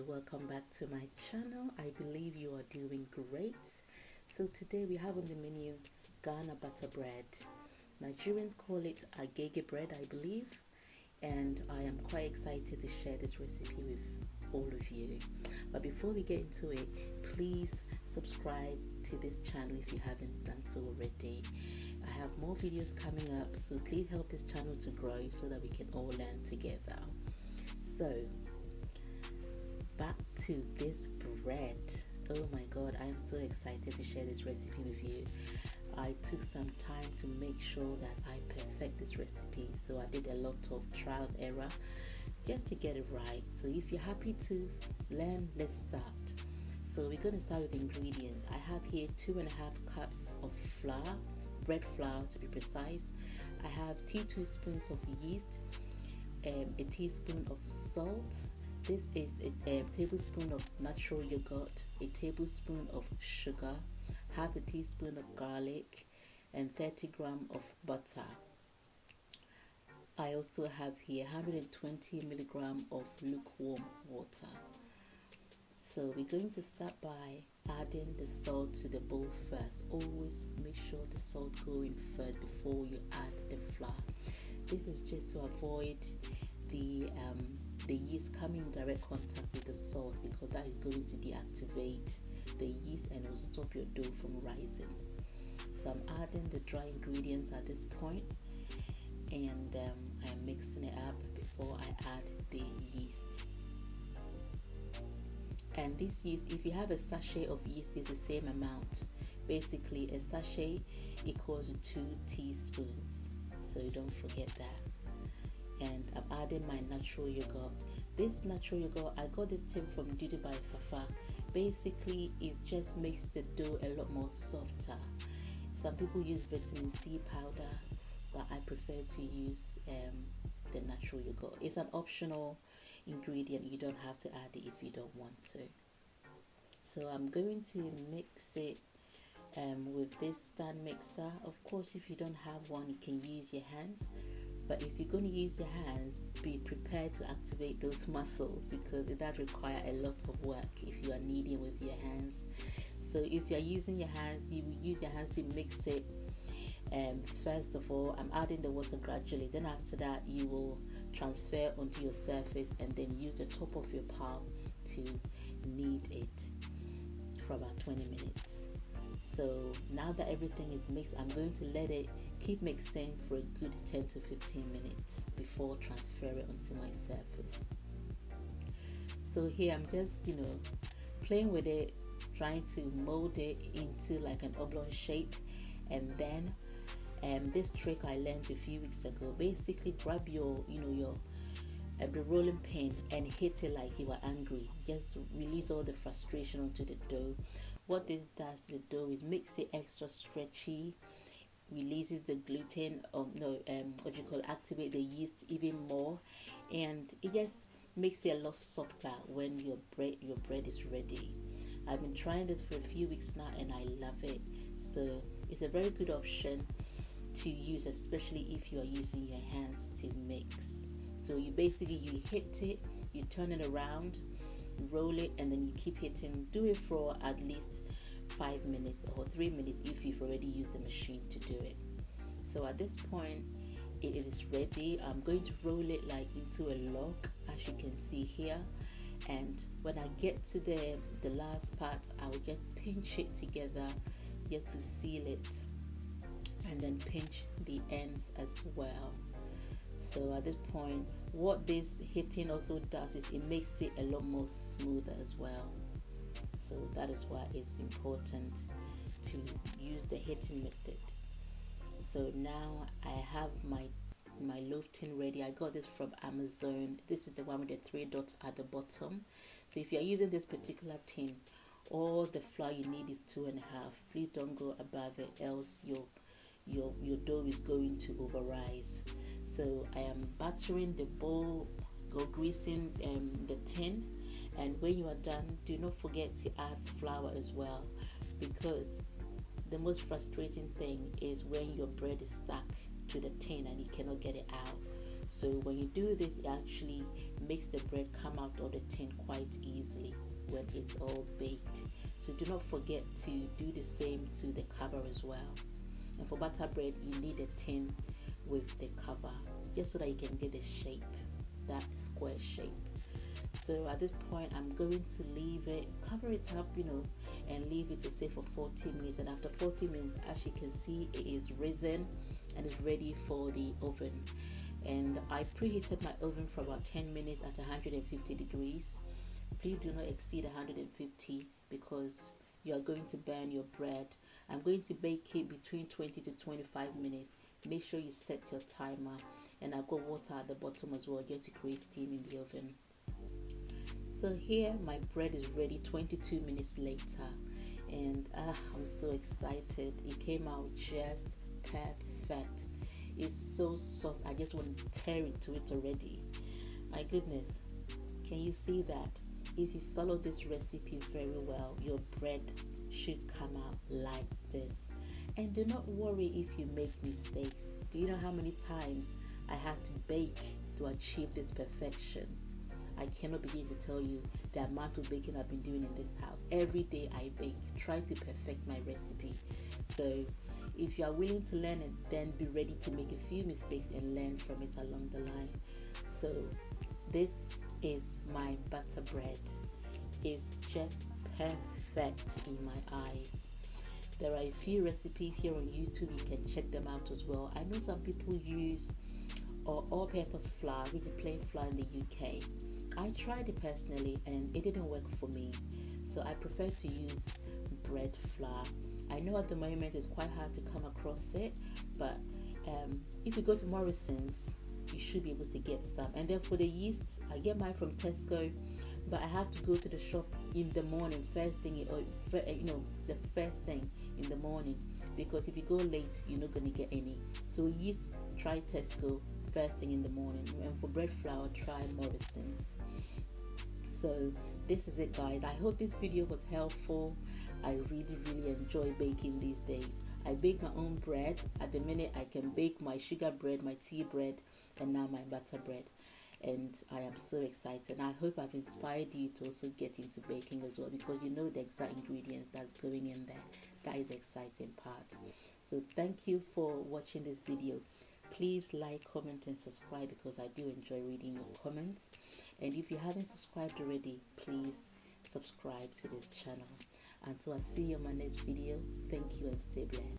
welcome back to my channel. I believe you are doing great. So today we have on the menu Ghana butter bread. Nigerians call it Agege bread, I believe, and I am quite excited to share this recipe with all of you. But before we get into it, please subscribe to this channel if you haven't done so already. I have more videos coming up, so please help this channel to grow so that we can all learn together. So back to this bread. Oh my god, I am so excited to share this recipe with you. I took some time to make sure that I perfect this recipe, so I did a lot of trial and error just to get it right. So if you're happy to learn, let's start. So we're going to start with ingredients. I have here 2.5 cups of flour, bread flour to be precise. I have 2 teaspoons of yeast, a teaspoon of salt. This is a tablespoon of natural yogurt, a tablespoon of sugar, half a teaspoon of garlic, and 30 grams of butter. I also have here 120 milligrams of lukewarm water. So we're going to start by adding the salt to the bowl first. Always make sure the salt goes in first before you add the flour. This is just to avoid the yeast coming in direct contact with the salt, because that is going to deactivate the yeast and will stop your dough from rising. So I'm adding the dry ingredients at this point, and I'm mixing it up before I add the yeast. And this yeast, if you have a sachet of yeast, is the same amount. Basically, a sachet equals 2 teaspoons, so don't forget that. And I'm adding my natural yogurt. This natural yogurt, I got this tip from Duty by Fafa. Basically, it just makes the dough a lot more softer. Some people use vitamin C powder, but I prefer to use the natural yogurt. It's an optional ingredient. You don't have to add it if you don't want to. So I'm going to mix it with this stand mixer. Of course, if you don't have one, you can use your hands. But if you're going to use your hands, be prepared to activate those muscles, because it does require a lot of work if you are kneading with your hands. So if you're using your hands, you will use your hands to mix it. First of all, I'm adding the water gradually. Then after that, you will transfer onto your surface and then use the top of your palm to knead it for about 20 minutes. So now that everything is mixed, I'm going to let it keep mixing for a good 10 to 15 minutes before transferring onto my surface. So here I'm just, playing with it, trying to mold it into like an oblong shape. And then this trick I learned a few weeks ago. Basically, grab your the rolling pin and hit it like you are angry. Just release all the frustration onto the dough. What this does to the dough is makes it extra stretchy, releases the gluten, activate the yeast even more, and it just makes it a lot softer when your bread is ready. I've been trying this for a few weeks now and I love it. So it's a very good option to use, especially if you are using your hands to mix. So you hit it, you turn it around, roll it, and then you keep hitting. Do it for at least 5 minutes or 3 minutes if you've already used the machine to do it. So at this point, it is ready. I'm going to roll it like into a log, as you can see here. And when I get to the last part, I will just pinch it together just to seal it, and then pinch the ends as well. So at this point, what this hitting also does is it makes it a lot more smoother as well. So that is why it's important to use the hitting method. So now I have my loaf tin ready. I got this from Amazon. This is the one with the 3 dots at the bottom. So if you're using this particular tin, all the flour you need is 2.5. Please don't go above it, else your dough is going to overrise. So I am battering the bowl, greasing the tin, and when you are done, do not forget to add flour as well, because the most frustrating thing is when your bread is stuck to the tin and you cannot get it out. So when you do this, it actually makes the bread come out of the tin quite easily when it's all baked. So do not forget to do the same to the cover as well. And for butter bread, you need a tin with the cover, just so that you can get the shape, that square shape. So at this point, I'm going to leave it, cover it up, and leave it to say for 40 minutes. And after 40 minutes, as you can see, it is risen and is ready for the oven. And I preheated my oven for about 10 minutes at 150 degrees. Please do not exceed 150 because you are going to burn your bread. I'm going to bake it between 20 to 25 minutes. Make sure you set your timer. And I've got water at the bottom as well, just to create steam in the oven. So here my bread is ready 22 minutes later, and I'm so excited. It came out just perfect. It's so soft, I just want to tear into it already. My goodness, can you see that? If you follow this recipe very well, your bread should come out like this. And do not worry if you make mistakes. Do you know how many times I had to bake to achieve this perfection? I cannot begin to tell you the amount of baking I've been doing in this house. Every day I bake, trying to perfect my recipe. So if you are willing to learn it, then be ready to make a few mistakes and learn from it along the line. So this is my butter bread. It's just perfect in my eyes. There are a few recipes here on YouTube. You can check them out as well. I know some people use all-purpose flour, which is plain flour in the UK. I tried it personally and it didn't work for me, so I prefer to use bread flour. I know at the moment it's quite hard to come across it, but if you go to Morrison's, you should be able to get some. And then for the yeast, I get mine from Tesco, but I have to go to the shop in the morning, the first thing in the morning, because if you go late, you're not going to get any. So yeast, try Tesco first thing in the morning, and for bread flour, try Morrison's. So this is it, guys. I hope this video was helpful. I really enjoy baking these days. I bake my own bread. At the minute, I can bake my sugar bread, my tea bread, and now my butter bread. And I am so excited. I hope I've inspired you to also get into baking as well, because you know the exact ingredients that's going in there. That is the exciting part. So thank you for watching this video. Please like, comment, and subscribe, because I do enjoy reading your comments. And if you haven't subscribed already, please subscribe to this channel. Until I see you in my next video, thank you and stay blessed.